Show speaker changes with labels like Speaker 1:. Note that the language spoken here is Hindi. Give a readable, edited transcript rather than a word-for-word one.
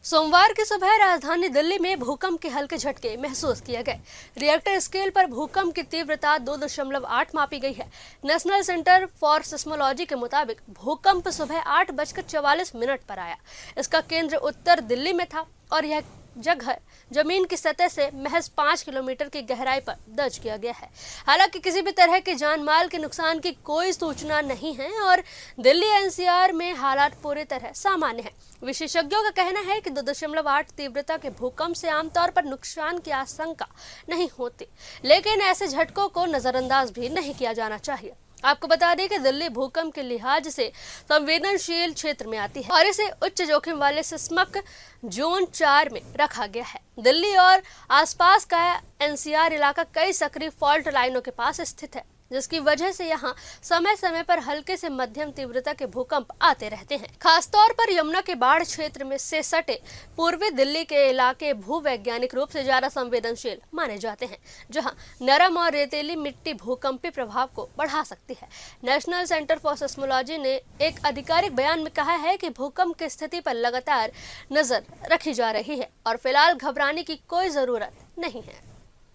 Speaker 1: सोमवार की सुबह राजधानी दिल्ली में भूकंप के हल्के झटके महसूस किए गए। रिएक्टर स्केल पर भूकंप की तीव्रता 2.8 मापी गई है। नेशनल सेंटर फॉर सिस्मोलॉजी के मुताबिक भूकंप सुबह 8:44 पर आया। इसका केंद्र उत्तर दिल्ली में था और यह जगह जमीन की सतह से महज 5 किलोमीटर की गहराई पर दर्ज किया गया है। हालांकि किसी भी तरह के जान माल के नुकसान की कोई सूचना नहीं है और दिल्ली एनसीआर में हालात पूरी तरह सामान्य है। विशेषज्ञों का कहना है कि 2.8 तीव्रता के भूकंप से आमतौर पर नुकसान की आशंका नहीं होती, लेकिन ऐसे झटकों को नजरअंदाज भी नहीं किया जाना चाहिए। आपको बता दें कि दिल्ली भूकंप के लिहाज से संवेदनशील क्षेत्र में आती है और इसे उच्च जोखिम वाले सिस्मक जोन 4 में रखा गया है। दिल्ली और आसपास का एनसीआर इलाका कई सक्रिय फॉल्ट लाइनों के पास स्थित है, जिसकी वजह से यहाँ समय समय पर हल्के से मध्यम तीव्रता के भूकंप आते रहते हैं। खासतौर पर यमुना के बाढ़ क्षेत्र में से सटे पूर्वी दिल्ली के इलाके भूवैज्ञानिक रूप से ज्यादा संवेदनशील माने जाते हैं, जहाँ नरम और रेतीली मिट्टी भूकंपी प्रभाव को बढ़ा सकती है। नेशनल सेंटर फॉर सिस्मोलॉजी ने एक आधिकारिक बयान में कहा है कि भूकंप की स्थिति पर लगातार नजर रखी जा रही है और फिलहाल घबराने की कोई जरूरत नहीं है।